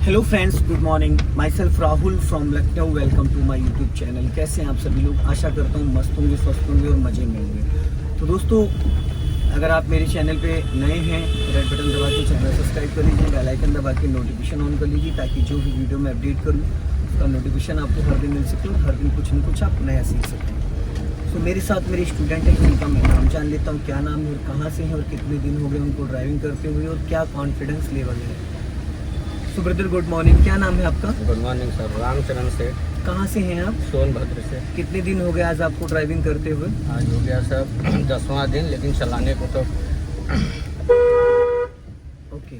Hello friends, good morning. My self Rahul from Lucknow. Welcome to my YouTube channel. कैसे हैं आप सभी लोग? आशा करता हूँ मस्त होंगे, स्वस्थ होंगे और मज़े में होंगे। तो दोस्तों, अगर आप मेरे चैनल पे नए हैं, रेड बटन दबा के चैनल सब्सक्राइब कर लीजिए, बेल आइकन दबा के नोटिफिकेशन ऑन कर लीजिए, ताकि जो भी वीडियो मैं अपडेट करूँ उसका नोटिफिकेशन आपको हर दिन मिल सके और हर दिन कुछ न कुछ आप नया सीख सकें। तो मेरे साथ मेरे स्टूडेंट हैं, जिनका मैं नाम जान लेता हूँ, क्या नाम है और कहाँ से हैं और कितने दिन हो गए उनको ड्राइविंग करते हुए और क्या कॉन्फिडेंस लेवल है। सो ब्रदर, गुड मॉर्निंग। क्या नाम है आपका? गुड मॉर्निंग सर, रामचरण से। कहाँ से हैं आप? सोनभद्र से। कितने दिन हो गए आज आपको ड्राइविंग करते हुए? आज हो गया सर 10वां दिन, लेकिन चलाने को तो ओके,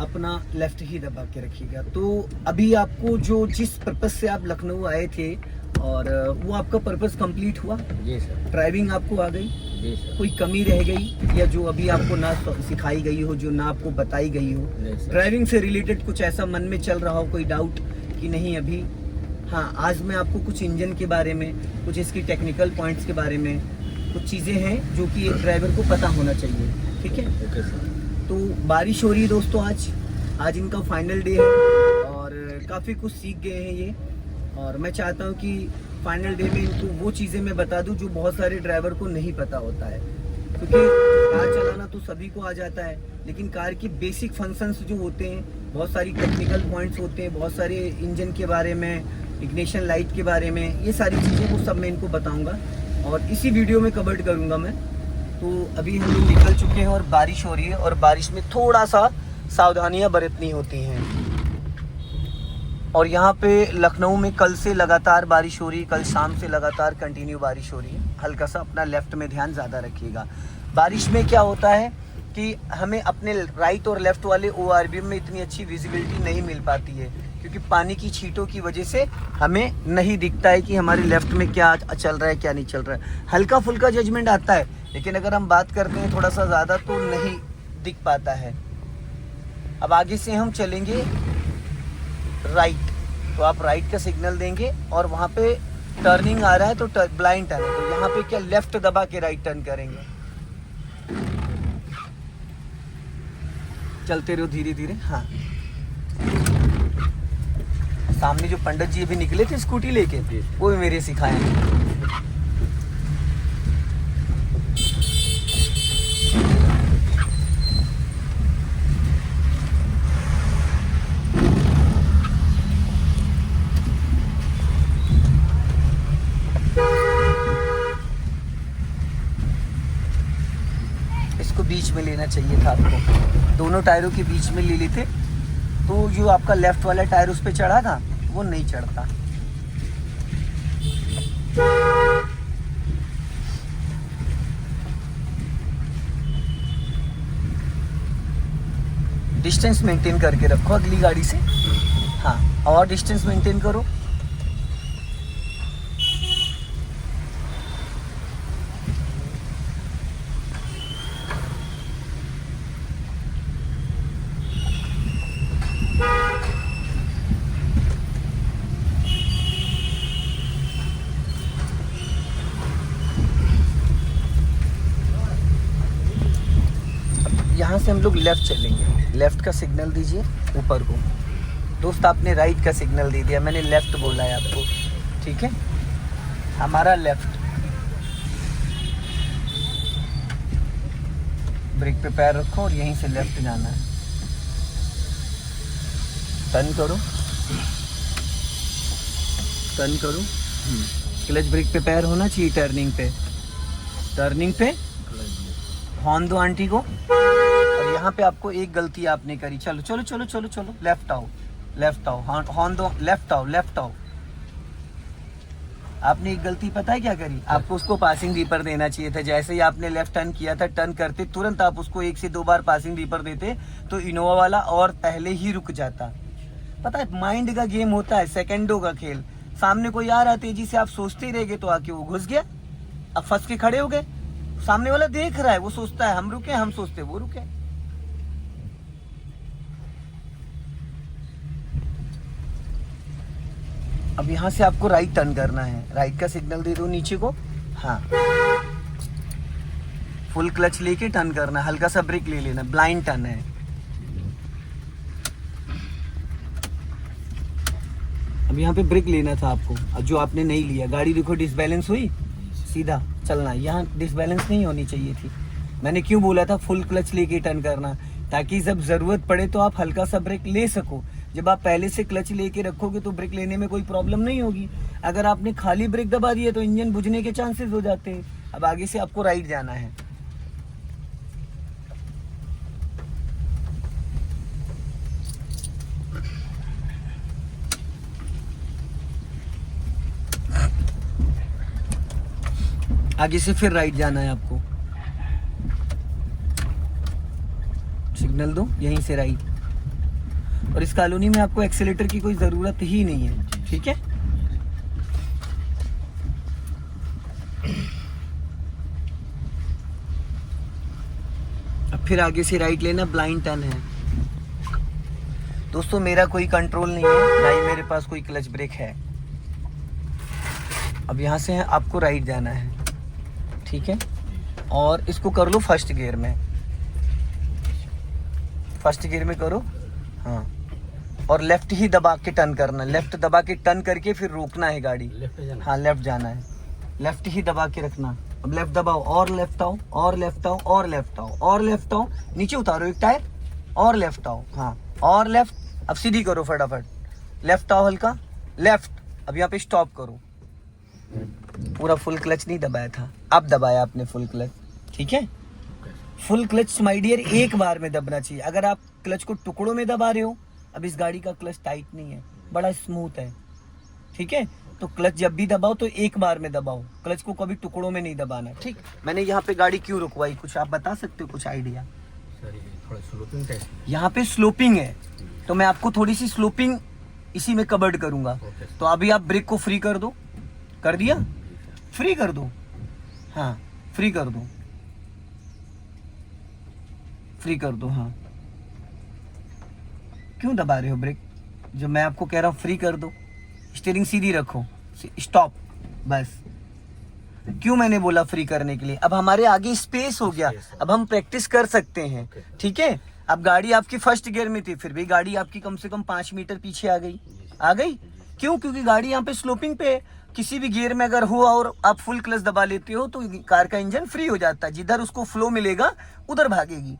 अपना लेफ्ट ही दबा के रखिएगा। तो अभी आपको जो जिस पर्पस से आप लखनऊ आए थे, और वो आपका पर्पस कंप्लीट हुआ? जी सर। ड्राइविंग आपको आ गई? जी सर। कोई कमी रह गई या जो अभी आपको ना सिखाई गई हो, जो ना आपको बताई गई हो? नहीं सर। ड्राइविंग से रिलेटेड कुछ ऐसा मन में चल रहा हो, कोई डाउट कि नहीं अभी? हाँ, आज मैं आपको कुछ इंजन के बारे में, कुछ इसकी टेक्निकल पॉइंट्स के बारे में, कुछ चीज़ें हैं जो कि एक ड्राइवर को पता होना चाहिए। ठीक है? Okay sir. तो बारिश हो रही है दोस्तों, आज इनका फाइनल डे है और काफ़ी कुछ सीख गए हैं ये। और मैं चाहता हूँ कि फाइनल डे में इनको वो चीज़ें मैं बता दूँ जो बहुत सारे ड्राइवर को नहीं पता होता है, क्योंकि कार चलाना तो सभी को आ जाता है, लेकिन कार के बेसिक फंक्शंस जो होते हैं, बहुत सारी टेक्निकल पॉइंट्स होते हैं, बहुत सारे इंजन के बारे में, इग्निशन लाइट के बारे में, ये सारी चीज़ें वो सब मैं इनको बताऊँगा और इसी वीडियो में कवर करूँगा मैं। तो अभी हम लोग निकल चुके हैं और बारिश हो रही है, और बारिश में थोड़ा सा सावधानियाँ बरतनी होती हैं। और यहाँ पे लखनऊ में कल से लगातार बारिश हो रही है, कल शाम से लगातार कंटिन्यू बारिश हो रही है। हल्का सा अपना लेफ़्ट में ध्यान ज़्यादा रखिएगा। बारिश में क्या होता है कि हमें अपने राइट और लेफ़्ट वाले ORBM में इतनी अच्छी विजिबिलिटी नहीं मिल पाती है, क्योंकि पानी की छींटों की वजह से हमें नहीं दिखता है कि हमारे लेफ़्ट में क्या चल रहा है, क्या नहीं चल रहा है। हल्का फुल्का जजमेंट आता है, लेकिन अगर हम बात करते हैं थोड़ा सा ज़्यादा तो नहीं दिख पाता है। अब आगे से हम चलेंगे राइट, तो आप राइट का सिग्नल देंगे और वहाँ पे टर्निंग आ रहा है तो ब्लाइंड टर्न है, तो यहाँ पे क्या लेफ्ट दबा के राइट टर्न करेंगे। चलते रहो धीरे धीरे। हाँ, सामने जो पंडित जी अभी निकले थे स्कूटी लेके, वो भी मेरे सिखाए हैं। इसको बीच में लेना चाहिए था आपको, दोनों टायरों के बीच में ले लेते तो जो आपका लेफ्ट वाला टायर उस पे चढ़ा था वो नहीं चढ़ता। डिस्टेंस मेंटेन करके रखो अगली गाड़ी से। हाँ, और डिस्टेंस मेंटेन करो। यहाँ से हम लोग लेफ़्ट चलेंगे। लेफ़्ट का सिग्नल दीजिए ऊपर को। दोस्त, आपने राइट का सिग्नल दे दिया, मैंने लेफ़्ट बोला है आपको। ठीक है, हमारा लेफ़्ट। ब्रेक पे पैर रखो और यहीं से लेफ़्ट जाना है। टर्न करो, टर्न करो। क्लच ब्रेक पे पैर होना चाहिए। टर्निंग पे हॉर्न दो आंटी को। और यहाँ पे आपको एक गलती आपने करी। चलो चलो चलो चलो चलो, लेफ्ट आओ, हॉर्न दो, लेफ्ट आओ। आपने एक गलती पता है क्या करी? आपको उसको पासिंग दीपर देना चाहिए था। जैसे ही आपने लेफ्ट टर्न किया था, टर्न करते तुरंत आप उसको 1 से 2 बार पासिंग दीपर देते तो इनोवा वाला और पहले ही रुक जाता। पता है, माइंड का गेम होता है, सेकंडों का खेल। सामने कोई आ रहा तेजी से, आप सोचते ही रह गए तो आके वो घुस गया, अब फंस के खड़े हो गए। सामने वाला देख रहा है, वो सोचता है हम रुके, हम सोचते वो रुके। अब यहाँ से आपको राइट टर्न करना है। राइट का सिग्नल दे दो नीचे को। हाँ, फुल क्लच लेके टर्न करना है, हल्का सा ब्रेक ले लेना, ब्लाइंड टर्न है। अब यहाँ पे ब्रेक लेना था आपको, अब जो आपने नहीं लिया, गाड़ी देखो डिसबैलेंस हुई, सीधा चलना, यहाँ डिसबैलेंस नहीं होनी चाहिए थी। मैंने क्यों बोला था फुल क्लच लेके टर्न करना, ताकि जब जरूरत पड़े तो आप हल्का सा ब्रेक ले सको। जब आप पहले से क्लच लेके रखोगे तो ब्रेक लेने में कोई प्रॉब्लम नहीं होगी। अगर आपने खाली ब्रेक दबा दिया तो इंजन बुझने के चांसेस हो जाते हैं। अब आगे से आपको राइट जाना है। आगे से फिर राइट जाना है आपको, सिग्नल दो यहीं से राइट। और इस कॉलोनी में आपको एक्सीलेटर की कोई जरूरत ही नहीं है, ठीक है। अब फिर आगे से राइट लेना, ब्लाइंड टर्न है दोस्तों। मेरा कोई कंट्रोल नहीं है, ना ही मेरे पास कोई क्लच ब्रेक है। अब यहाँ से है आपको राइट जाना है, ठीक है। और इसको कर लो फर्स्ट गियर में, फर्स्ट गियर में करो, हाँ। और लेफ्ट ही दबा के टर्न करना, लेफ्ट दबा के टर्न करके फिर रोकना है गाड़ी, हाँ लेफ्ट जाना है, लेफ्ट ही दबा के रखना। अब लेफ्ट दबाओ और लेफ्ट आओ और लेफ्ट आओ और लेफ्ट आओ और लेफ्ट आओ, नीचे उतारो एक टायर और लेफ्ट आओ, हाँ और लेफ्ट। अब सीधी करो फटाफट, लेफ्ट आओ हल्का, लेफ्ट। अब यहाँ पे स्टॉप करो। पूरा फुल क्लच नहीं दबाया था, अब दबाया आपने फुल क्लच, ठीक है। फुल क्लच माय डियर एक बार में दबना चाहिए। अगर आप क्लच को टुकड़ों में दबा रहे हो, अब इस गाड़ी का क्लच टाइट नहीं है, बड़ा स्मूथ है, ठीक है। तो क्लच जब भी दबाओ तो एक बार में दबाओ, क्लच को कभी टुकड़ों में नहीं दबाना, ठीक। मैंने यहाँ पे गाड़ी क्यों रुकवाई, कुछ आप बता सकते हो, कुछ आइडिया? थोड़ा स्लोपिंग है, यहाँ पे स्लोपिंग है, तो मैं आपको थोड़ी सी स्लोपिंग इसी में कवर्ड करूंगा। तो अभी आप ब्रेक को फ्री कर दो, कर दिया, फ्री कर दो, हाँ फ्री कर दो, फ्री कर दो, हाँ। क्यों दबा रहे हो ब्रेक, जब मैं आपको कह रहा हूं फ्री कर दो। स्टीयरिंग सीधी रखो, स्टॉप, बस। क्यों मैंने बोला फ्री करने के लिए, अब हमारे आगे स्पेस हो गया, अब हम प्रैक्टिस कर सकते हैं, ठीक है। अब गाड़ी आपकी फर्स्ट गियर में थी, फिर भी गाड़ी आपकी कम से कम 5 मीटर पीछे आ गई, आ गई। क्यों? क्योंकि गाड़ी यहाँ पे स्लोपिंग पे है। किसी भी गियर में अगर हो और आप फुल क्लच दबा लेते हो तो कार का इंजन फ्री हो जाता है, जिधर उसको फ्लो मिलेगा उधर भागेगी।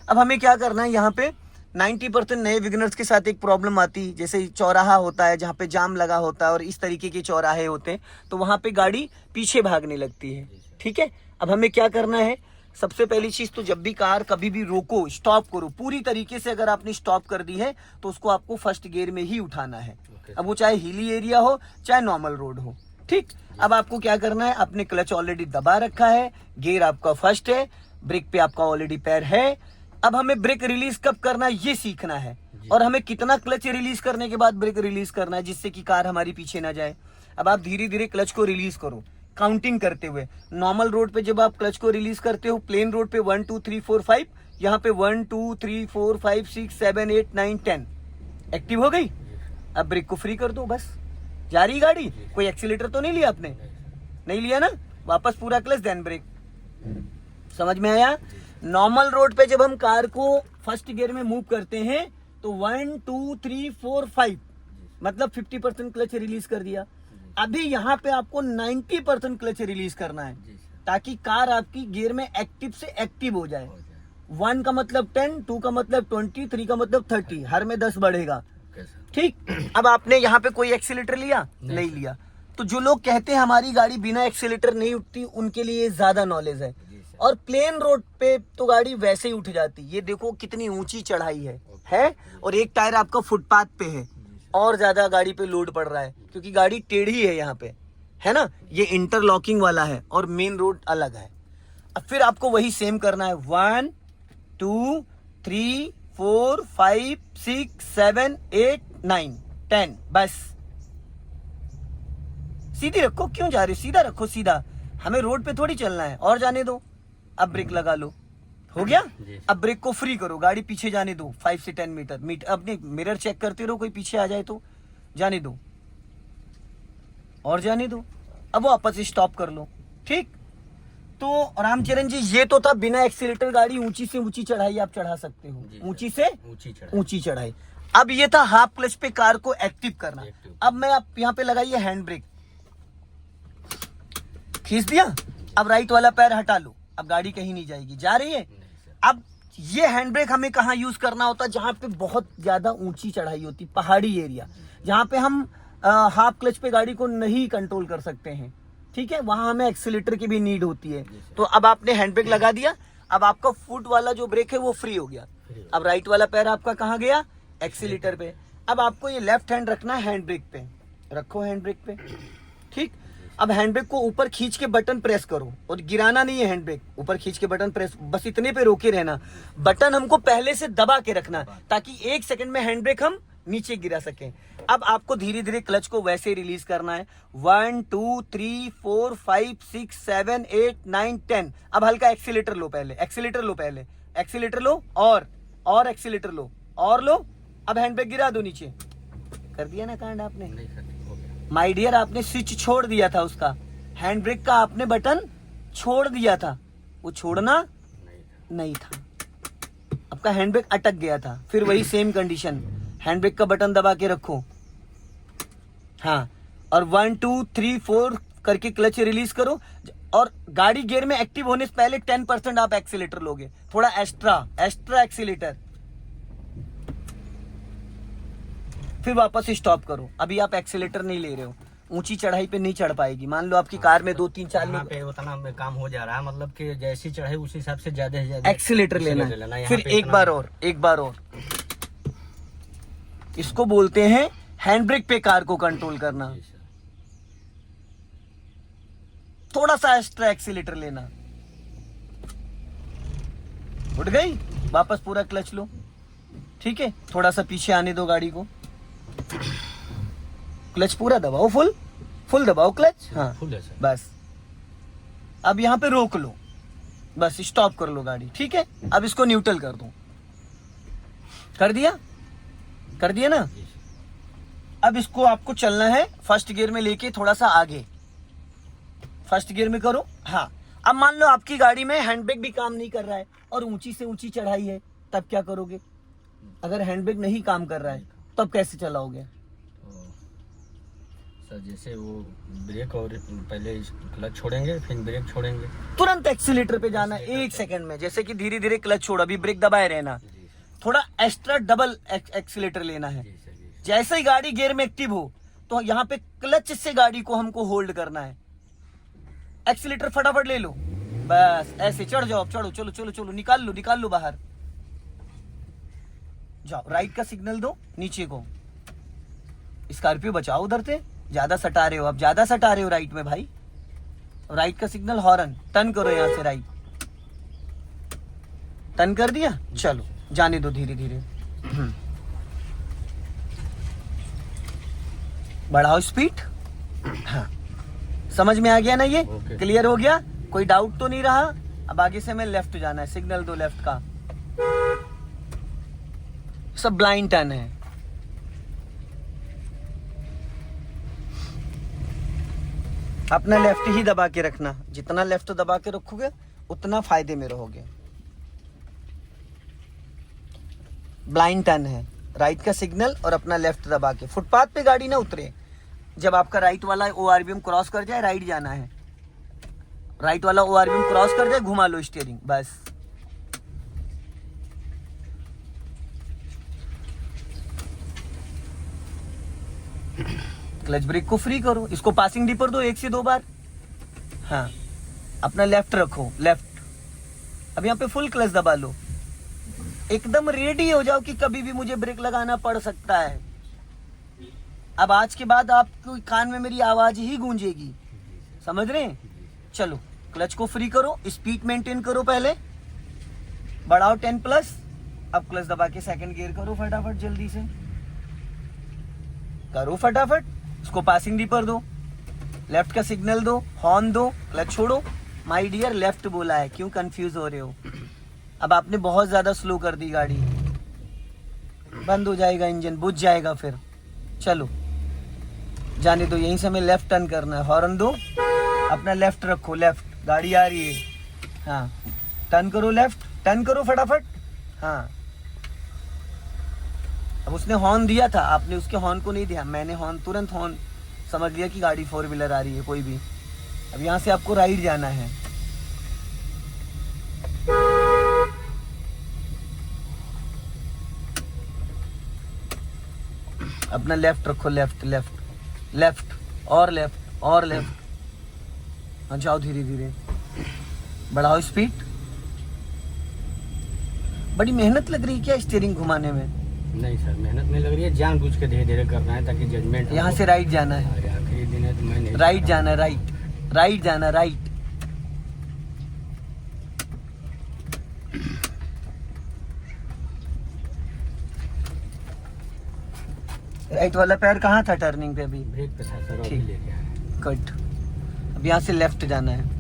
अब हमें क्या करना है, यहाँ पे 90% नए बिगिनर्स के साथ एक प्रॉब्लम आती है, जैसे चौराहा होता है जहाँ पे जाम लगा होता है और इस तरीके के चौराहे होते हैं, तो वहाँ पे गाड़ी पीछे भागने लगती है, ठीक है। अब हमें क्या करना है, सबसे पहली चीज तो जब भी कार कभी भी रोको, स्टॉप करो पूरी तरीके से। अगर आपने स्टॉप कर दी है तो उसको आपको फर्स्ट गियर में ही उठाना है, अब वो चाहे हिली एरिया हो चाहे नॉर्मल रोड हो, ठीक। अब आपको क्या करना है, आपने क्लच ऑलरेडी दबा रखा है, गियर आपका फर्स्ट है, ब्रेक पे आपका ऑलरेडी पैर है। अब हमें ब्रेक रिलीज कब करना है ये सीखना है, और हमें कितना क्लच रिलीज करने के बाद ब्रेक रिलीज करना है जिससे कि कार हमारी पीछे ना जाए। अब आप धीरे धीरे क्लच को रिलीज करो, काउंटिंग करते हुए। नॉर्मल रोड पे जब आप क्लच को रिलीज करते हो, प्लेन रोड पे 1 2 3 4 5, यहाँ पे 1 2 3 4 5 6 7 8 9 10 एक्टिव हो गई। अब ब्रेक को फ्री कर दो, बस जा रही गाड़ी। कोई एक्सीलेटर तो नहीं लिया आपने, नहीं लिया ना, वापस पूरा क्लच देन ब्रेक। समझ में आया? नॉर्मल रोड पे जब हम कार को फर्स्ट गियर में मूव करते हैं तो 1 2 3 4 5 मतलब 50% क्लच रिलीज कर दिया। अभी यहाँ पे आपको 90% क्लच रिलीज करना है ताकि कार आपकी गियर में एक्टिव से एक्टिव हो जाए। 1 का मतलब 10, 2 का मतलब 20, 3 का मतलब 30, हर में 10 बढ़ेगा, ठीक। अब आपने यहाँ पे कोई एक्सीलेटर लिया? नहीं लिया। तो जो लोग कहते हैं हमारी गाड़ी बिना एक्सीलेटर नहीं उठती, उनके लिए ज्यादा नॉलेज है। और प्लेन रोड पे तो गाड़ी वैसे ही उठ जाती। ये देखो कितनी ऊंची चढ़ाई है और एक टायर आपका फुटपाथ पे है, और ज्यादा गाड़ी पे लोड पड़ रहा है क्योंकि गाड़ी टेढ़ी है यहाँ पे, है ना। ये इंटरलॉकिंग वाला है और मेन रोड अलग है। अब फिर आपको वही सेम करना है, 1 2 3 4 5 6 7 8 9 10, बस सीधी रखो। क्यों जा रहे हो, सीधा रखो, सीधा। हमें रोड पे थोड़ी चलना है, और जाने दो। अब ब्रेक लगा लो, हो गया। अब ब्रेक को फ्री करो, गाड़ी पीछे जाने दो 5 से 10 मीटर। अपने मिरर चेक करते रहो, कोई पीछे आ जाए तो जाने दो, और जाने दो। अब वापस स्टॉप कर लो, ठीक। तो रामचरण जी ये तो था बिना एक्सीलेटर गाड़ी ऊंची से ऊंची चढ़ाई आप चढ़ा सकते हो, जी, ऊंची से ऊंची ऊंची चढ़ाई। अब ये था हाफ क्लच पे कार को एक्टिव करना। एक्टिव। अब मैं आप यहाँ पे लगाइए हैंड ब्रेक, खींच दिया, अब राइट वाला पैर हटा लो, अब गाड़ी कहीं नहीं जाएगी, जा रही है। नहीं सर। अब ये हैंड ब्रेक हमें कहाँ यूज करना होता है, जहां पे बहुत ज्यादा ऊंची चढ़ाई होती, पहाड़ी एरिया, जहां पे हम हाफ क्लच पे गाड़ी को नहीं कंट्रोल कर सकते हैं, ठीक है, वहां हमें एक्सीलेटर की भी नीड होती है। तो अब आपने हैंड ब्रेक लगा दिया, अब आपका फुट वाला जो ब्रेक है वो फ्री हो गया। अब राइट वाला पैर आपका कहाँ गया, एक्सीलेटर पे। अब आपको ये लेफ्ट हैंड रखना है हैंड ब्रेक पे, रखो हैंड ब्रेक पे, ठीक। अब हैंड ब्रेक को ऊपर खींच के बटन प्रेस करो, और गिराना नहीं है हैंड ब्रेक, ऊपर खींच के बटन प्रेस, बस इतने पे रोके रहना। बटन हमको पहले से दबा के रखना ताकि 1 सेकंड में हैंड ब्रेक हम नीचे गिरा सकें। अब आपको धीरे धीरे क्लच को वैसे रिलीज करना है, 1 2 3 4 5 6 7 8 9 10। अब हल्का एक्सीलेटर लो पहले, एक्सीलेटर लो पहले, एक्सीलेटर लो, और एक्सीलेटर लो, और लो। अब हैंड ब्रेक गिरा दो नीचे, कर दिया ना कांड आपने। नहीं सर, हो गया। माय डियर, आपने स्विच छोड़ दिया था उसका, हैंड ब्रेक का आपने बटन छोड़ दिया था, वो छोड़ना नहीं था, आपका हैंड ब्रेक अटक गया था। फिर वही सेम कंडीशन, हैंड ब्रेक का बटन दबा के रखो, हाँ, और 1 2 3 4 करके क्लच रिलीज करो, और गाड़ी गियर में एक्टिव होने से पहले 10% आप एक्सीलेटर लोगे, थोड़ा एक्स्ट्रा एक्सीलेटर, फिर वापस स्टॉप करो। अभी आप एक्सीलेटर नहीं ले रहे हो, ऊंची चढ़ाई पे नहीं चढ़ पाएगी। मान लो आपकी कार में 2 3 4 यहाँ लोग, पे उतना में काम हो जा रहा है, मतलब कि जैसी चढ़ाई उस हिसाब से ज्यादा से ज्यादा एक्सीलेटर लेना है। यहाँ फिर पे एक बार और इसको बोलते हैं हैंड ब्रेक पे कार को कंट्रोल करना। जी सर। थोड़ा सा एक्स्ट्रा एक्सीलेटर लेना, उठ गई, वापस पूरा क्लच लो, ठीक है, थोड़ा सा पीछे आने दो गाड़ी को, क्लच पूरा दबाओ, फुल दबाओ क्लच, हाँ फुल है सर। बस। अब यहाँ पे रोक लो, बस स्टॉप कर लो गाड़ी, ठीक है। अब इसको न्यूट्रल कर दो, कर दिया ना। जी सर। अब इसको आपको चलना है फर्स्ट गियर में लेके थोड़ा सा आगे, फर्स्ट गियर में करो, हाँ। अब मान लो आपकी गाड़ी में हैंड ब्रेक भी काम नहीं कर रहा है और ऊंची से ऊंची चढ़ाई है, तब क्या करोगे? अगर हैंड ब्रेक नहीं काम कर रहा है तब कैसे चलाओगे? तो सर जैसे वो ब्रेक और पहले क्लच छोड़ेंगे, फिर ब्रेक छोड़ेंगे, तुरंत एक्सीलेटर पे जाना है 1 सेकंड में। जैसे कि धीरे धीरे क्लच छोड़, अभी ब्रेक दबाए रहना, जी सर। थोड़ा एक्स्ट्रा डबल एक्सीलेटर लेना है। जी सर, जी सर। जैसे ही गाड़ी गियर में एक्टिव हो तो यहाँ पे क्लच से गाड़ी को हमको होल्ड करना है, एक्सीलेटर फटाफट ले लो, बस ऐसे चढ़ जाओ, चढ़ो, चलो चलो चलो, निकाल लो बाहर, जाओ, राइट का सिग्नल दो नीचे को। स्कॉर्पियो बचाओ उधर से, ज्यादा सटा रहे हो, अब ज्यादा सटा रहे हो राइट में भाई, राइट का सिग्नल, हॉर्न, टर्न करो यहाँ से राइट, टर्न कर दिया, चलो जाने दो धीरे धीरे, बढ़ाओ स्पीड, हाँ, समझ में आ गया ना? ये ओके। क्लियर हो गया, कोई डाउट तो नहीं रहा? अब आगे से हमें लेफ्ट जाना है, सिग्नल दो लेफ्ट का, सब ब्लाइंड टर्न है, अपना लेफ्ट ही दबा के रखना, जितना लेफ्ट दबा के रखोगे उतना फायदे में रहोगे। ब्लाइंड टर्न है, राइट का सिग्नल और अपना लेफ्ट दबा के, फुटपाथ पे गाड़ी ना उतरे, जब आपका राइट वाला ओआरबीएम क्रॉस कर जाए, राइट जाना है, राइट वाला ओआरबीएम क्रॉस कर जाए, घुमा लो स्टीयरिंग, बस। क्लच ब्रेक को फ्री करो, इसको पासिंग डीपर दो 1 से 2 बार, हाँ, अपना लेफ्ट रखो, लेफ्ट। अब यहाँ पे फुल क्लच दबा लो, एकदम रेडी हो जाओ कि कभी भी मुझे ब्रेक लगाना पड़ सकता है। अब आज के बाद आपको कान में मेरी आवाज ही गूंजेगी, समझ रहे हैं? चलो क्लच को फ्री करो, स्पीड मेंटेन करो, पहले बढ़ाओ 10+, अब क्लच दबा के सेकंड गियर करो फटाफट, जल्दी से करो फटाफट, इसको पासिंग डीपर दो, लेफ्ट का सिग्नल दो, हॉर्न दो, क्लच छोड़ो। माय डियर लेफ्ट बोला है, क्यों कंफ्यूज हो रहे हो? अब आपने बहुत ज्यादा स्लो कर दी गाड़ी, बंद हो जाएगा इंजन, बुझ जाएगा फिर। चलो जाने दो, यहीं से हमें लेफ्ट टर्न करना है, हॉर्न दो, अपना लेफ्ट रखो, लेफ्ट, गाड़ी आ रही है, हाँ, टर्न करो लेफ्ट, टर्न करो फटाफट। हाँ, अब उसने हॉर्न दिया था, आपने उसके हॉर्न को नहीं दिया, मैंने हॉर्न, तुरंत हॉर्न समझ लिया कि गाड़ी 4 व्हीलर आ रही है कोई भी। अब यहाँ से आपको राइट जाना है। अपना लेफ्ट रखो, लेफ्ट लेफ्ट लेफ्ट और लेफ्ट और लेफ्ट। हाँ, जाओ धीरे धीरे, बढ़ाओ स्पीड। बड़ी मेहनत लग रही है क्या स्टीयरिंग घुमाने में? नहीं सर, मेहनत नहीं लग रही है, जानबूझ के धीरे धीरे करना है ताकि जजमेंट। यहाँ से राइट जाना है, अरे आखिरी दिन है तो मैं नहीं राइट जाना है, राइट राइट जाना, राइट। राइट वाला पैर कहाँ था टर्निंग पे? अभी ब्रेक पे था सर, अभी ठीक। लेके आए। कट। अब यहाँ से लेफ्ट जाना है।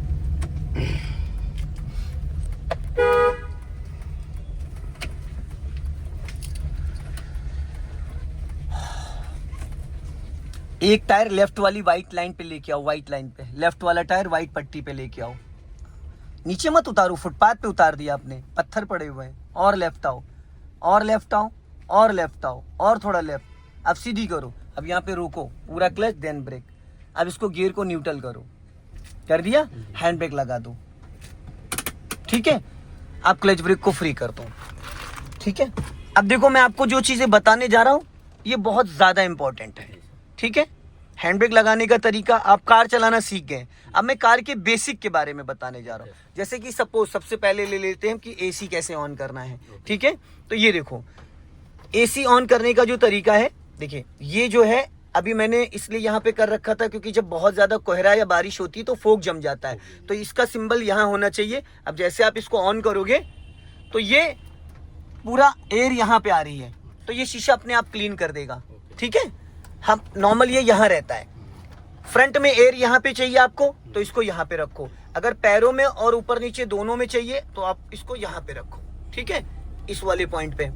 एक टायर लेफ्ट वाली वाइट लाइन पे लेके आओ, वाइट लाइन पे, लेफ्ट वाला टायर वाइट पट्टी पे लेके आओ। नीचे मत उतारो, फुटपाथ पे उतार दिया आपने, पत्थर पड़े हुए हैं। और लेफ्ट आओ, और लेफ्ट आओ, और लेफ्ट आओ, और थोड़ा लेफ्ट। अब सीधी करो। अब यहाँ पे रोको, पूरा क्लच देन ब्रेक। अब इसको गियर को न्यूट्रल करो, कर दिया, हैंड ब्रेक लगा दो। ठीक है, अब क्लच ब्रेक को फ्री कर दो। ठीक है, अब देखो मैं आपको जो चीजें बताने जा रहा हूँ ये बहुत ज्यादा इंपॉर्टेंट है। ठीक है, हैंड ब्रेक लगाने का तरीका, आप कार चलाना सीख गए। अब मैं कार के बेसिक के बारे में बताने जा रहा हूँ। जैसे कि सपोज सबसे पहले ले लेते हैं कि एसी कैसे ऑन करना है। ठीक है, तो ये देखो एसी ऑन करने का जो तरीका है, देखिए ये जो है अभी मैंने इसलिए यहाँ पे कर रखा था क्योंकि जब बहुत ज्यादा कोहरा या बारिश होती है तो फोग जम जाता है, तो इसका सिंबल यहाँ होना चाहिए। अब जैसे आप इसको ऑन करोगे तो ये पूरा एयर यहाँ पे आ रही है, तो ये शीशा अपने आप क्लीन कर देगा। ठीक है, हम नॉर्मल ये यहाँ रहता है, फ्रंट में एयर यहाँ पे चाहिए आपको तो इसको यहाँ पे रखो। अगर पैरों में और ऊपर नीचे दोनों में चाहिए तो आप इसको यहाँ पे रखो। ठीक है, इस वाले पॉइंट पे।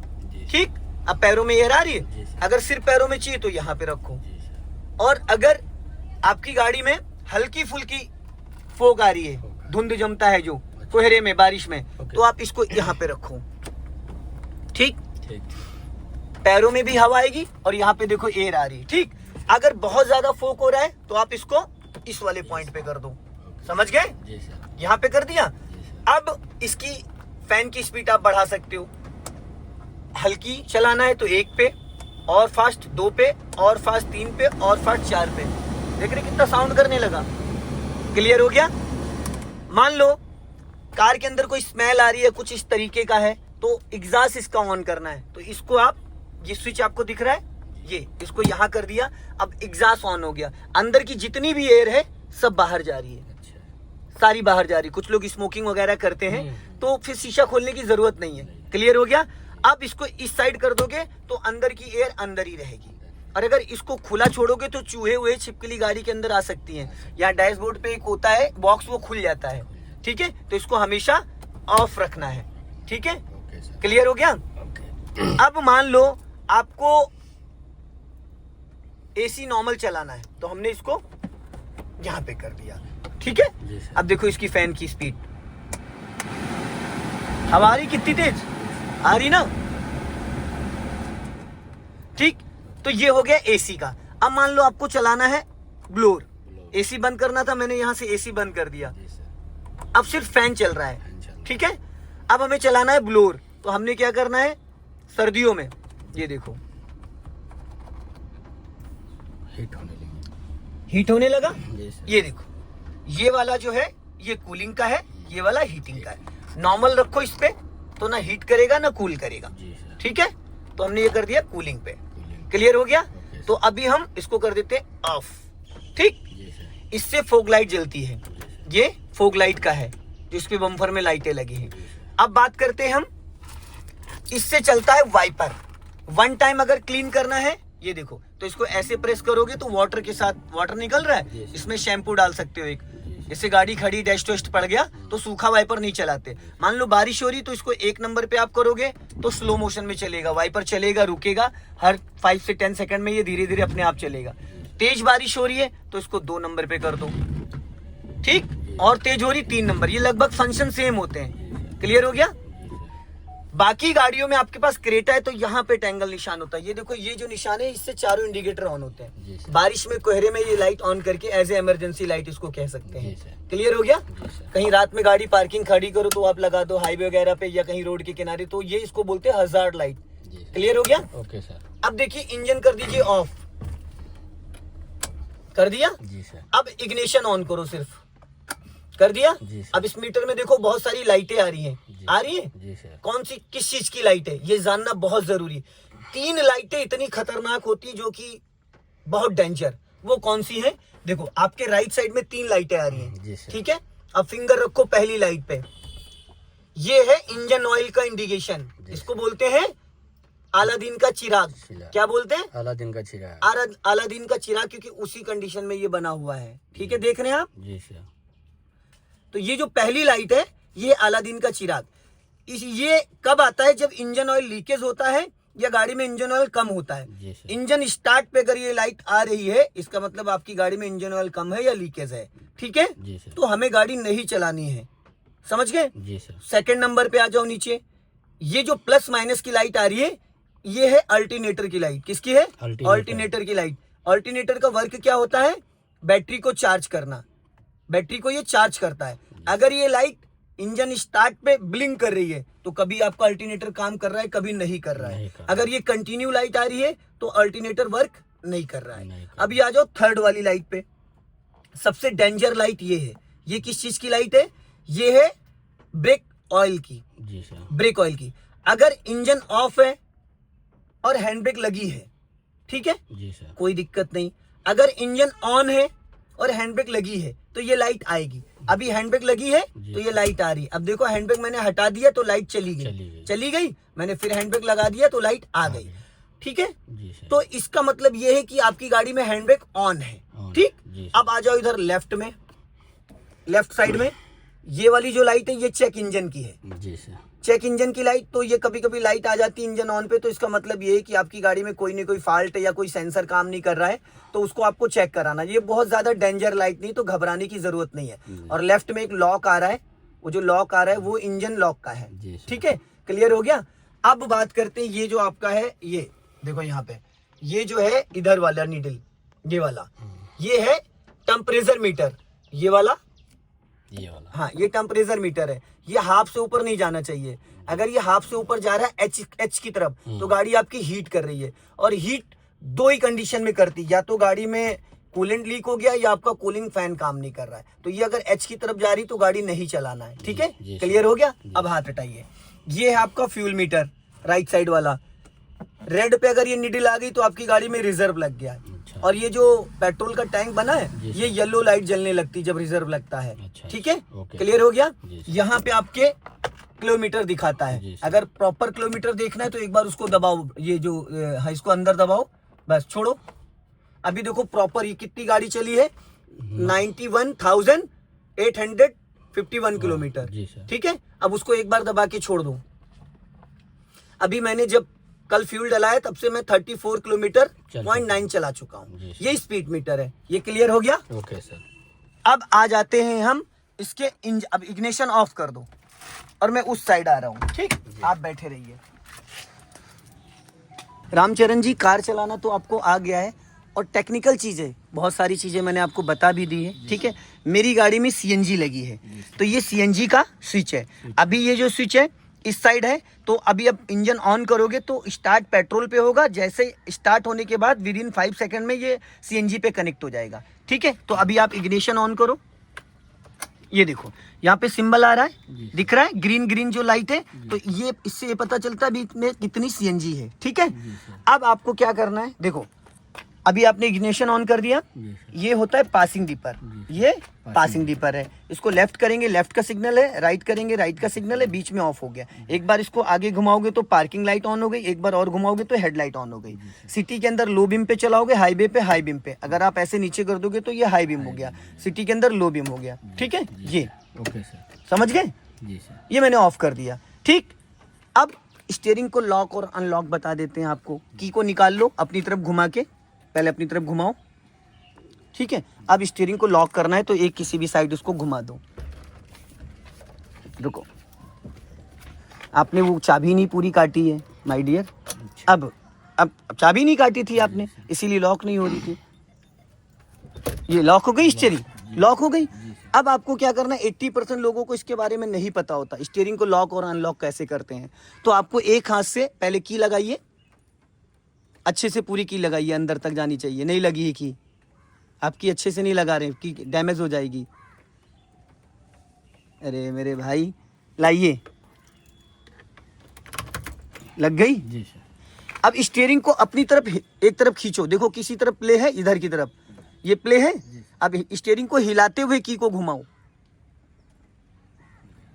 ठीक, अब पैरों में एयर आ रही है, अगर सिर्फ पैरों में चाहिए तो यहाँ पे रखो। और अगर आपकी गाड़ी में हल्की फुल्की फोग आ रही है, धुंध जमता है जो कोहरे में बारिश में, तो आप इसको यहाँ पे रखो। ठीक, पैरों में भी हवा आएगी और यहाँ पे देखो एयर आ रही है। ठीक, अगर बहुत ज्यादा फोक हो रहा है तो आप इसको इस वाले पॉइंट पे कर दो। समझ गए? यहाँ पे कर दिया। अब इसकी फैन की स्पीड आप बढ़ा सकते हो। हल्की चलाना है तो 1 पे, और फास्ट 2 पे, और फास्ट 3 पे, और फास्ट 4 पे। देख रहे कितना साउंड करने लगा? क्लियर हो गया? मान लो कार के अंदर कोई स्मेल आ रही है, कुछ इस तरीके का है, तो एग्जॉस्ट इसका ऑन करना है। तो इसको आप, ये स्विच आपको दिख रहा है, ये इसको यहाँ कर दिया। अब एग्जॉस्ट ऑन हो गया, अंदर की जितनी भी एयर है सब बाहर जा रही है। सारी बाहर जा रही। कुछ लोग स्मोकिंग वगैरह करते हैं तो फिर शीशा खोलने की जरूरत नहीं है। क्लियर हो गया? अब इसको इस साइड कर दोगे तो अंदर की एयर अंदर ही रहेगी, और अगर इसको खुला छोड़ोगे तो चूहे हुए छिपकली गाड़ी के अंदर आ सकती हैं। यहाँ डैशबोर्ड पे एक होता है बॉक्स, वो खुल जाता है। ठीक है, तो इसको हमेशा ऑफ रखना है। ठीक है, क्लियर हो गया? अब मान लो आपको एसी नॉर्मल चलाना है तो हमने इसको यहाँ पे कर दिया। ठीक है, अब देखो इसकी फैन की स्पीड, हवा आ रही कितनी तेज आ रही ना। ठीक, तो ये हो गया एसी का। अब मान लो आपको चलाना है ब्लोअर, एसी बंद करना था, मैंने यहां से एसी बंद कर दिया, अब सिर्फ फैन चल रहा है। ठीक है, अब हमें चलाना है ब्लोअर, तो हमने क्या करना है, सर्दियों में ये देखो हीट होने लगा। ये देखो, ये वाला जो है ये कूलिंग का है, ये वाला हीटिंग का है। नॉर्मल रखो इस पे तो ना हीट करेगा ना कूल करेगा। ठीक है, तो हमने ये कर दिया कूलिंग पे। क्लियर हो गया? तो अभी हम इसको कर देते हैं ऑफ। ठीक, इससे फोग लाइट जलती है, ये फोग लाइट का है जो इस पे बम्पर में लाइटें लगी हैं। अब बात करते हैं हम, इससे चलता है वाइपर। 1 टाइम अगर क्लीन करना है, ये देखो, तो इसको ऐसे प्रेस करोगे तो वाटर के साथ, वाटर निकल रहा है, इसमें शैम्पू डाल सकते हो एक। जैसे गाड़ी खड़ी डस्ट वेस्ट पड़ गया तो सूखा वाइपर नहीं चलाते। मान लो बारिश हो रही तो इसको 1 नंबर पे आप करोगे तो स्लो मोशन में चलेगा, वाइपर चलेगा रुकेगा, हर 5 से 10 सेकंड में ये धीरे धीरे अपने आप चलेगा। तेज बारिश हो रही है तो इसको 2 नंबर पे कर दो। ठीक, और तेज हो रही 3 नंबर। ये लगभग फंक्शन सेम होते हैं। क्लियर हो गया। बाकी गाड़ियों में आपके पास क्रेटा है तो यहाँ पे टैंगल निशान होता है। ये देखो, ये जो निशान है इससे चारों इंडिकेटर ऑन होते हैं। बारिश में कोहरे में ये लाइट ऑन करके एज ए इमरजेंसी लाइट इसको कह सकते हैं। क्लियर हो गया। कहीं रात में गाड़ी पार्किंग खड़ी करो तो आप लगा दो हाईवे वगैरह पे या कहीं रोड के किनारे, तो ये इसको बोलते हैं हजार्ड लाइट। क्लियर हो गया। Okay sir. अब देखिए इंजन कर दीजिए ऑफ, कर दिया जी सर। अब इग्निशन ऑन करो, सिर्फ कर दिया। अब इस मीटर में देखो बहुत सारी लाइटें आ रही हैं, आ रही है। जी सर। कौन सी किस चीज की लाइट है ये जानना बहुत जरूरी। 3 लाइटें इतनी खतरनाक होती है जो कि बहुत डेंजर। वो कौन सी है? देखो आपके राइट साइड में 3 लाइटें आ रही हैं, ठीक है। अब फिंगर रखो पहली लाइट पे, ये है इंजन ऑयल का इंडिकेशन। इसको बोलते हैं अलादीन का चिराग। क्या बोलते हैं? अलादीन का चिराग। अलादीन का चिराग, क्योंकि उसी कंडीशन में ये बना हुआ है। ठीक है, देख रहे हैं आप? जी सर। तो ये जो पहली लाइट है ये अलादीन का चिराग। ये कब आता है? जब इंजन ऑयल लीकेज होता है या गाड़ी में इंजन ऑयल कम होता है। इंजन स्टार्ट पे अगर ये लाइट आ रही है इसका मतलब आपकी गाड़ी में इंजन ऑयल कम है या लीकेज है। ठीक है, तो हमें गाड़ी नहीं चलानी है। समझ गए? जी सर। सेकंड नंबर पे आ जाओ नीचे। ये जो प्लस माइनस की लाइट आ रही है ये है अल्टरनेटर की लाइट। किसकी है? अल्टरनेटर की लाइट। अल्टरनेटर का वर्क क्या होता है? बैटरी को चार्ज करना। बैटरी को ये चार्ज करता है। अगर ये लाइट इंजन स्टार्ट पे ब्लिंक कर रही है तो कभी आपका अल्टरनेटर काम कर रहा है, कभी नहीं कर रहा है। अगर ये कंटिन्यू लाइट आ रही है तो अल्टरनेटर वर्क नहीं कर रहा है। अब ये आ जाओ थर्ड वाली लाइट पे। सबसे डेंजर लाइट ये है। ये किस चीज की लाइट है? ये है ब्रेक ऑयल की। जी सर। ब्रेक ऑयल की। अगर इंजन ऑफ है और हैंड ब्रेक लगी है, ठीक है, जी सर, कोई दिक्कत नहीं। अगर इंजन ऑन है और हैंड ब्रेक लगी है तो ये लाइट आएगी। अभी हैंड ब्रेक लगी है तो ये लाइट आ रही है। अब देखो हैंड ब्रेक मैंने हटा दिया तो लाइट चली गई। मैंने फिर हैंड ब्रेक लगा दिया तो लाइट आ गई। ठीक है, तो इसका मतलब ये है कि आपकी गाड़ी में हैंड ब्रेक ऑन है। ठीक, अब आ जाओ इधर लेफ्ट में, लेफ्ट साइड में। ये वाली जो लाइट है ये चेक इंजन की है। जी सर। चेक इंजन की लाइट, तो ये कभी कभी लाइट आ जाती है इंजन ऑन पे, तो इसका मतलब ये है कि आपकी गाड़ी में कोई ना कोई फॉल्ट है या कोई सेंसर काम नहीं कर रहा है, तो उसको आपको चेक कराना। ये बहुत ज्यादा डेंजर लाइट नहीं, तो घबराने की जरूरत नहीं है। और लेफ्ट में एक लॉक आ रहा है, वो जो लॉक आ रहा है वो इंजन लॉक का है। ठीक है, क्लियर हो गया। अब बात करते हैं ये जो आपका है, ये देखो यहाँ पे ये जो है इधर वाला नीडल, ये वाला, ये है टेम्परेचर मीटर। ये वाला, हाँ, ये टेम्परेचर मीटर है। ये हाफ से ऊपर नहीं जाना चाहिए। अगर ये हाफ से ऊपर जा रहा है एच की तरफ तो गाड़ी आपकी हीट कर रही है। और हीट 2 ही कंडीशन में करती, या तो गाड़ी में कूलेंट लीक हो गया या आपका कूलिंग फैन काम नहीं कर रहा है। तो ये अगर एच की तरफ जा रही तो गाड़ी नहीं चलाना है। ठीक है, क्लियर हो गया। अब हाथ हटाइए। ये है आपका फ्यूल मीटर, राइट साइड वाला। रेड पे अगर ये नीडल आ गई तो आपकी गाड़ी में रिजर्व लग गया। और ये जो पेट्रोल का टैंक बना है ये येलो लाइट जलने लगती जब रिजर्व लगता है। ठीक है, क्लियर हो गया। यहाँ पे आपके किलोमीटर दिखाता है। अगर प्रॉपर किलोमीटर देखना है तो एक बार उसको दबाओ, ये जो है इसको अंदर दबाओ, बस छोड़ो। अभी देखो प्रॉपर ये कितनी गाड़ी चली है, 91,851 किलोमीटर। ठीक है, अब उसको एक बार दबा के छोड़ दो। अभी मैंने जब कल फ्यूल डलाया तब से मैं 34 किलोमीटर 0.9 चला चुका हूँ। ये स्पीड मीटर है। ये क्लियर हो गया। Okay sir. अब आ जाते हैं हम इसके अब इग्निशन ऑफ कर दो और मैं उस साइड आ रहा हूँ। ठीक, आप बैठे रहिए। रामचरण जी, कार चलाना तो आपको आ गया है और टेक्निकल चीजें, बहुत सारी चीजें मैंने आपको बता भी दी है। ठीक है, मेरी गाड़ी में सीएनजी लगी है तो ये सीएनजी का स्विच है। अभी ये जो स्विच है इस साइड है, तो अभी अब इंजन ऑन करोगे तो स्टार्ट पेट्रोल पे होगा। जैसे स्टार्ट होने के बाद विद इन 5 सेकंड में ये सीएनजी पे कनेक्ट हो जाएगा। ठीक है, तो अभी आप इग्निशन ऑन करो। ये देखो यहाँ पे सिंबल आ रहा है, दिख रहा है ग्रीन जो लाइट है, तो ये इससे ये पता चलता है भी इसमें कितनी सीएनजी है। ठीक है, अब आपको क्या करना है, देखो अभी आपने इग्निशन ऑन कर दिया। ये होता है पासिंग दीपर, ये पासिंग दीपर है। इसको लेफ्ट करेंगे, लेफ्ट का सिग्नल है, राइट करेंगे, राइट का सिग्नल है, बीच में ऑफ हो गया। एक बार इसको आगे घुमाओगे तो पार्किंग लाइट ऑन हो गई, एक बार और घुमाओगे तो हेडलाइट ऑन हो गई। सिटी के अंदर लो बीम पे चलाओगे, हाईवे पे हाई बीम पे। अगर आप ऐसे नीचे कर दोगे तो ये हाई बीम हो गया, सिटी के अंदर लो बीम हो गया। ठीक है, ये ओके सर, समझ गए। जी सर, ये मैंने ऑफ कर दिया। ठीक, अब स्टीयरिंग को लॉक और अनलॉक बता देते हैं आपको। की को निकाल लो अपनी तरफ घुमा के, पहले अपनी तरफ घुमाओ, ठीक है। अब स्टीयरिंग को लॉक करना है तो एक किसी भी साइड उसको घुमा दो। रुको, आपने वो चाबी नहीं पूरी काटी है माय डियर। अब चाबी नहीं काटी थी आपने, इसीलिए लॉक नहीं हो रही थी। ये लॉक हो गई स्टीयरिंग, लॉक हो गई। अब आपको क्या करना है, 80% लोगों को इसके बारे में नहीं पता होता स्टीयरिंग को लॉक और अनलॉक कैसे करते हैं। तो आपको एक हाथ से पहले की लगाइए, अच्छे से पूरी की लगाइए, अंदर तक जानी चाहिए। नहीं लगी है की, आपकी अच्छे से नहीं लगा रहे, की डैमेज हो जाएगी। अरे मेरे भाई, लाइए, लग गई जी सर। अब स्टीयरिंग को अपनी तरफ एक तरफ खींचो। देखो किसी तरफ प्ले है, इधर की तरफ ये प्ले है। अब स्टीयरिंग को हिलाते हुए की को घुमाओ,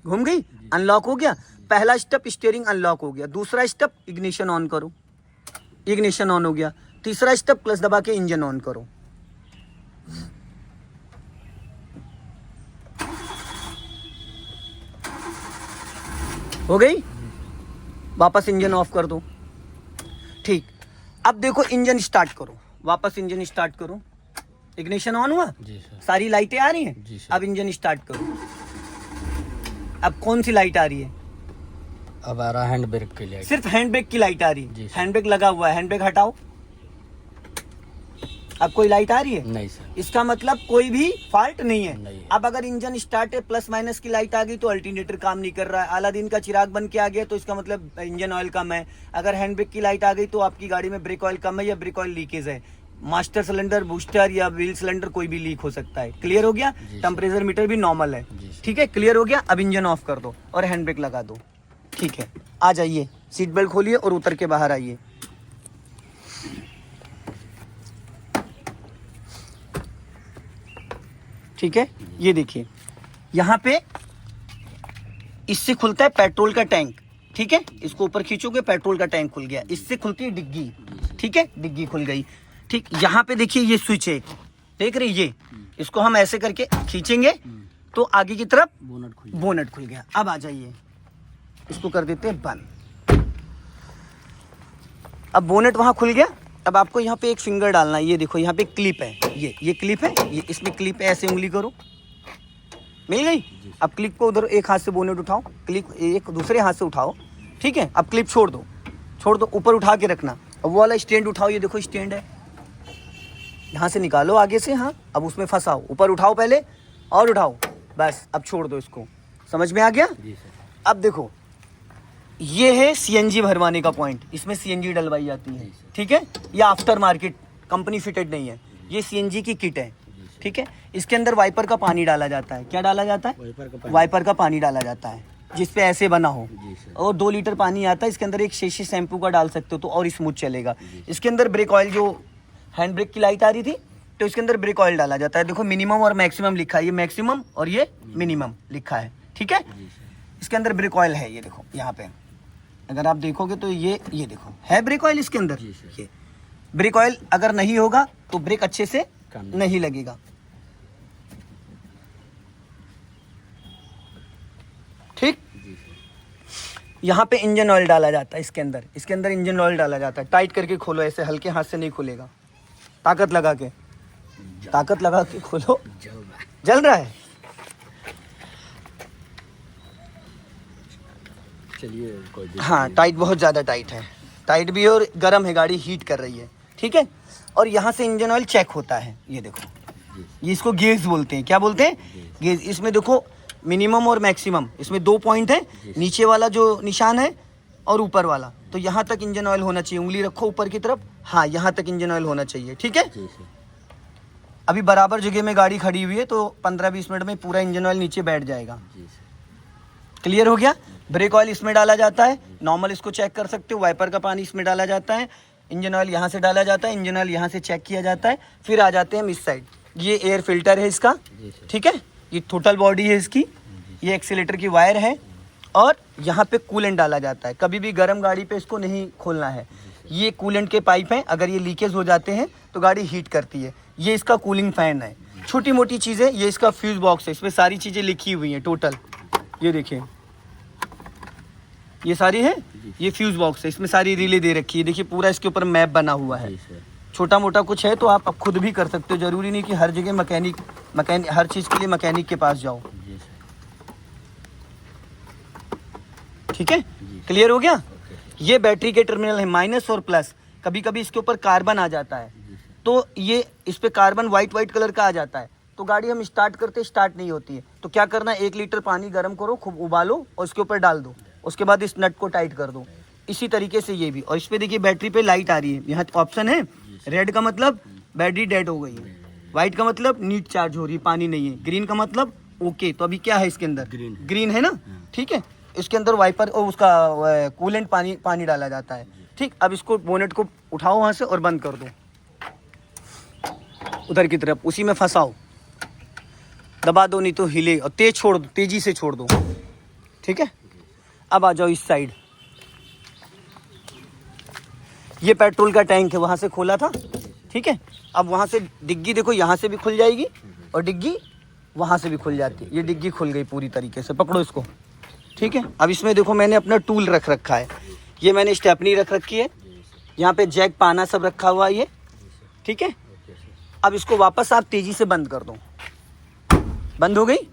घूम गई, अनलॉक हो गया। पहला स्टेप स्टीयरिंग अनलॉक हो गया। दूसरा स्टेप इग्निशन ऑन करो, इग्निशन ऑन हो गया। तीसरा स्टेप क्लच दबा के इंजन ऑन करो। हो गई, वापस इंजन ऑफ कर दो। ठीक, अब देखो इंजन स्टार्ट करो, वापस इंजन स्टार्ट करो। इग्निशन ऑन हुआ, जी सर। सारी लाइटें आ रही हैं। जी सर। अब इंजन स्टार्ट करो। अब कौन सी लाइट आ रही है? अब आ रहा हैंड ब्रेक के लिए। सिर्फ हैंड ब्रेक की लाइट आ रही जी है। सर। हैंड ब्रेक लगा हुआ है, हैंड ब्रेक हटाओ। अब कोई लाइट आ रही है? नहीं सर। इसका मतलब कोई भी फॉल्ट नहीं है। नहीं है। अब अगर इंजन स्टार्ट है, प्लस माइनस की लाइट आ गई तो अल्टरनेटर काम नहीं कर रहा है। अलादीन का चिराग बन के आ गया तो इसका मतलब इंजन ऑयल कम है। अगर हैंड ब्रेक की लाइट आ गई तो आपकी गाड़ी में ब्रेक ऑयल कम है या ब्रेक ऑयल लीकेज है। मास्टर सिलेंडर, बूस्टर या व्हील सिलेंडर कोई भी लीक हो सकता है। क्लियर हो गया? जी सर। टेम्परेचर मीटर भी नॉर्मल है। जी सर। ठीक है, क्लियर हो गया। अब इंजन ऑफ कर दो और हैंड ब्रेक लगा दो। ठीक है, आ जाइए, सीट बेल्ट खोलिए और उतर के बाहर आइए। ठीक है, ये देखिए यहाँ पे इससे खुलता है पेट्रोल का टैंक। ठीक है, इसको ऊपर खींचोगे पेट्रोल का टैंक खुल गया। इससे खुलती है डिग्गी। ठीक है, डिग्गी खुल गई। ठीक, यहाँ पे देखिए ये स्विच है, देख रही ये, इसको हम ऐसे करके खींचेंगे तो आगे की तरफ बोनट खुल गया। अब आ जाइए, इसको कर देते हैं बंद। अब बोनट वहाँ खुल गया। अब आपको यहाँ पे एक फिंगर डालना है। ये देखो यहाँ पे क्लिप है, ये क्लिप है, ये इसमें क्लिप है, ऐसे उंगली करो, मिल गई। अब क्लिप को उधर एक हाथ से बोनेट उठाओ, क्लिप एक दूसरे हाथ से उठाओ। ठीक है, अब क्लिप छोड़ दो, छोड़ दो, ऊपर उठा के रखना। अब वो वाला स्टैंड उठाओ, ये देखो स्टैंड है, यहाँ से निकालो आगे से। हाँ, अब उसमें फंसाओ, ऊपर उठाओ पहले और उठाओ, बस अब छोड़ दो इसको। समझ में आ गया? जी सर। अब देखो ये है सीएनजी भरवाने का पॉइंट, इसमें सीएनजी डलवाई जाती है। ठीक है, ये आफ्टर मार्केट, कंपनी फिटेड नहीं है, ये सीएनजी की किट है। ठीक है, इसके अंदर वाइपर का पानी डाला जाता है। क्या डाला जाता है? वाइपर का पानी डाला जाता है, जिस पे ऐसे बना हो। और 2 लीटर पानी आता है। इसके अंदर एक शीशी शैम्पू का डाल सकते हो तो और स्मूथ चलेगा। इसके अंदर ब्रेक ऑयल, जो हैंड ब्रेक की लाइट आ रही थी तो इसके अंदर ब्रेक ऑयल डाला जाता है। देखो मिनिमम और मैक्सिमम लिखा है, ये मैक्सिमम और ये मिनिमम लिखा है। ठीक है, इसके अंदर ब्रेक ऑयल है, ये देखो यहाँ पे अगर आप देखोगे तो ये देखो है ब्रेक ऑयल इसके अंदर। ये ब्रेक ऑयल अगर नहीं होगा तो ब्रेक अच्छे से नहीं लगेगा। ठीक, यहाँ पे इंजन ऑयल डाला जाता है इसके अंदर इंजन ऑयल डाला जाता है। टाइट करके खोलो, ऐसे हल्के हाथ से नहीं खुलेगा, ताकत लगा के खोलो। जल रहा है? चलिए, हाँ, टाइट, बहुत ज़्यादा टाइट है, टाइट भी है और गर्म है, गाड़ी हीट कर रही है। ठीक है, और यहाँ से इंजन ऑयल चेक होता है। ये देखो, ये इसको गेज बोलते हैं। क्या बोलते हैं? गेज। इसमें देखो मिनिमम और मैक्सिमम, इसमें 2 पॉइंट है, नीचे वाला जो निशान है और ऊपर वाला। तो यहाँ तक इंजन ऑयल होना चाहिए। उंगली रखो ऊपर की तरफ, हाँ, यहाँ तक इंजन ऑयल होना चाहिए। ठीक है, अभी बराबर जगह में गाड़ी खड़ी हुई है तो 15-20 मिनट में पूरा इंजन ऑयल नीचे बैठ जाएगा। क्लियर हो गया? ब्रेक ऑयल इसमें डाला जाता है, नॉर्मल इसको चेक कर सकते हो। वाइपर का पानी इसमें डाला जाता है, इंजन ऑयल यहाँ से डाला जाता है, इंजन ऑयल यहाँ से चेक किया जाता है। फिर आ जाते हैं हम इस साइड, ये एयर फिल्टर है इसका। ठीक है, ये टोटल बॉडी है इसकी, ये एक्सीलेटर की वायर है और यहाँ पे कूलेंट डाला जाता है। कभी भी गर्म गाड़ी पे इसको नहीं खोलना है। ये कूलेंट के पाइप हैं, अगर ये लीकेज हो जाते हैं तो गाड़ी हीट करती है। ये इसका कूलिंग फैन है। छोटी मोटी चीज़ें, ये इसका फ्यूज बॉक्स है, इसमें सारी चीज़ें लिखी हुई हैं टोटल। ये देखिए, ये सारी है, ये फ्यूज बॉक्स है, इसमें सारी रिले दे रखी है। देखिए पूरा इसके ऊपर मैप बना हुआ है। छोटा मोटा कुछ है तो आप खुद भी कर सकते हो, ज़रूरी नहीं कि हर जगह मैकेनिक हर चीज़ के लिए मैकेनिक के पास जाओ। जी सर। ठीक है, जी। क्लियर हो गया। ओके। ये बैटरी के टर्मिनल है, माइनस और प्लस। कभी कभी इसके ऊपर कार्बन आ जाता है, जी सर। तो ये इस पे कार्बन वाइट कलर का आ जाता है, तो गाड़ी हम स्टार्ट करते स्टार्ट नहीं होती है। तो क्या करना है, 1 लीटर पानी गर्म करो, खूब उबालो और उसके ऊपर डाल दो, उसके बाद इस नट को टाइट कर दो। इसी तरीके से ये भी। और इस पे देखिए बैटरी पे लाइट आ रही है, यहाँ ऑप्शन है, रेड का मतलब बैटरी डेड हो गई है, व्हाइट का मतलब नीट चार्ज हो रही है, पानी नहीं है, ग्रीन का मतलब ओके। तो अभी क्या है इसके अंदर, ग्रीन है ना, ठीक है। इसके अंदर वाइपर और उसका कूलेंट पानी डाला जाता है। ठीक, अब इसको बोनेट को उठाओ वहाँ से और बंद कर दो, उधर की तरफ उसी में फंसाओ, दबा दो नहीं तो हिले, और तेज छोड़ दो, तेजी से छोड़ दो। ठीक है, अब आ जाओ इस साइड। ये पेट्रोल का टैंक है, वहाँ से खोला था, ठीक है। अब वहाँ से डिग्गी देखो, यहाँ से भी खुल जाएगी और डिग्गी वहाँ से भी खुल जाती है। ये डिग्गी खुल गई पूरी तरीके से, पकड़ो इसको, ठीक है। अब इसमें देखो मैंने अपना टूल रख रखा है, ये मैंने स्टेपनी रख रखी है, यहाँ पे जैक पाना सब रखा हुआ है ये, ठीक है। अब इसको वापस आप तेजी से बंद कर दो, बंद हो गई।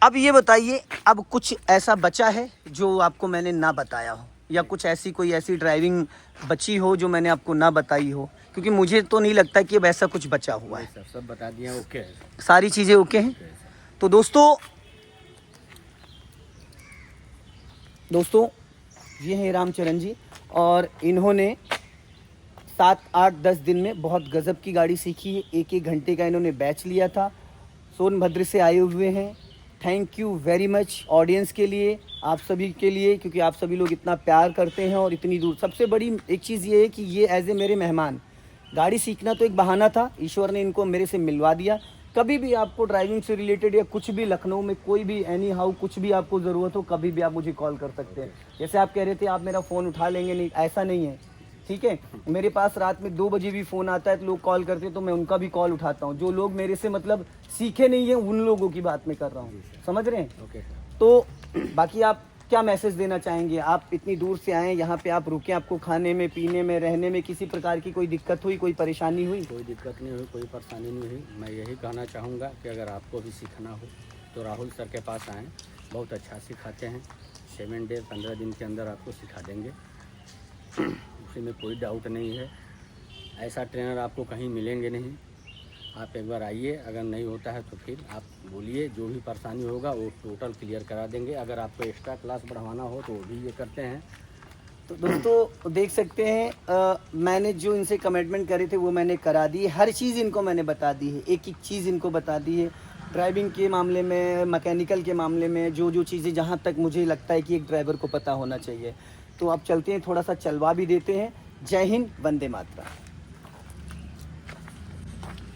अब ये बताइए, अब कुछ ऐसा बचा है जो आपको मैंने ना बताया हो, या कुछ ऐसी कोई ऐसी ड्राइविंग बची हो जो मैंने आपको ना बताई हो, क्योंकि मुझे तो नहीं लगता कि अब ऐसा कुछ बचा हुआ है। सब बता दिया, ओके है, सारी चीज़ें ओके हैं। तो दोस्तों ये हैं रामचरण जी, और इन्होंने 7, 8, 10 दिन में बहुत गजब की गाड़ी सीखी है। 1 घंटे का इन्होंने बैच लिया था, सोनभद्र से आए हुए हैं। Thank you very much audience के लिए, आप सभी के लिए, क्योंकि आप सभी लोग इतना प्यार करते हैं और इतनी दूर। सबसे बड़ी एक चीज़ ये है कि ये एज ए मेरे मेहमान, गाड़ी सीखना तो एक बहाना था, ईश्वर ने इनको मेरे से मिलवा दिया। कभी भी आपको ड्राइविंग से रिलेटेड या कुछ भी लखनऊ में कोई भी एनी हाउ कुछ भी आपको ज़रूरत हो, कभी भी आप मुझे कॉल कर सकते हैं। जैसे आप कह रहे थे आप मेरा फ़ोन उठा लेंगे, नहीं, ऐसा नहीं है, ठीक है। मेरे पास रात में 2 बजे भी फ़ोन आता है तो लोग कॉल करते हैं, तो मैं उनका भी कॉल उठाता हूँ। जो लोग मेरे से मतलब सीखे नहीं है, उन लोगों की बात मैं कर रहा हूँ, समझ रहे हैं। ओके। तो बाकी आप क्या मैसेज देना चाहेंगे, आप इतनी दूर से आए, यहाँ पे आप रुके, आपको खाने में, पीने में, रहने में किसी प्रकार की कोई दिक्कत हुई, कोई परेशानी हुई? कोई दिक्कत नहीं हुई, कोई परेशानी नहीं हुई। मैं यही कहना चाहूँगा कि अगर आपको भी सीखना हो तो राहुल सर के पास आएँ, बहुत अच्छा सिखाते हैं। 7 डे 15 दिन के अंदर आपको सिखा देंगे, उसी में कोई डाउट नहीं है। ऐसा ट्रेनर आपको कहीं मिलेंगे नहीं। आप एक बार आइए, अगर नहीं होता है तो फिर आप बोलिए, जो भी परेशानी होगा वो टोटल क्लियर करा देंगे। अगर आपको एक्स्ट्रा क्लास बढ़वाना हो तो वो भी ये करते हैं। तो दोस्तों देख सकते हैं, मैंने जो इनसे कमिटमेंट करे थे वो मैंने करा दी, हर चीज़ इनको मैंने बता दी है, एक एक चीज़ इनको बता दी है, ड्राइविंग के मामले में, मैकेनिकल के मामले में, जो चीज़ें जहाँ तक मुझे लगता है कि एक ड्राइवर को पता होना चाहिए। तो अब चलते हैं, थोड़ा सा चलवा भी देते हैं। जय हिंद, वंदे मातरम।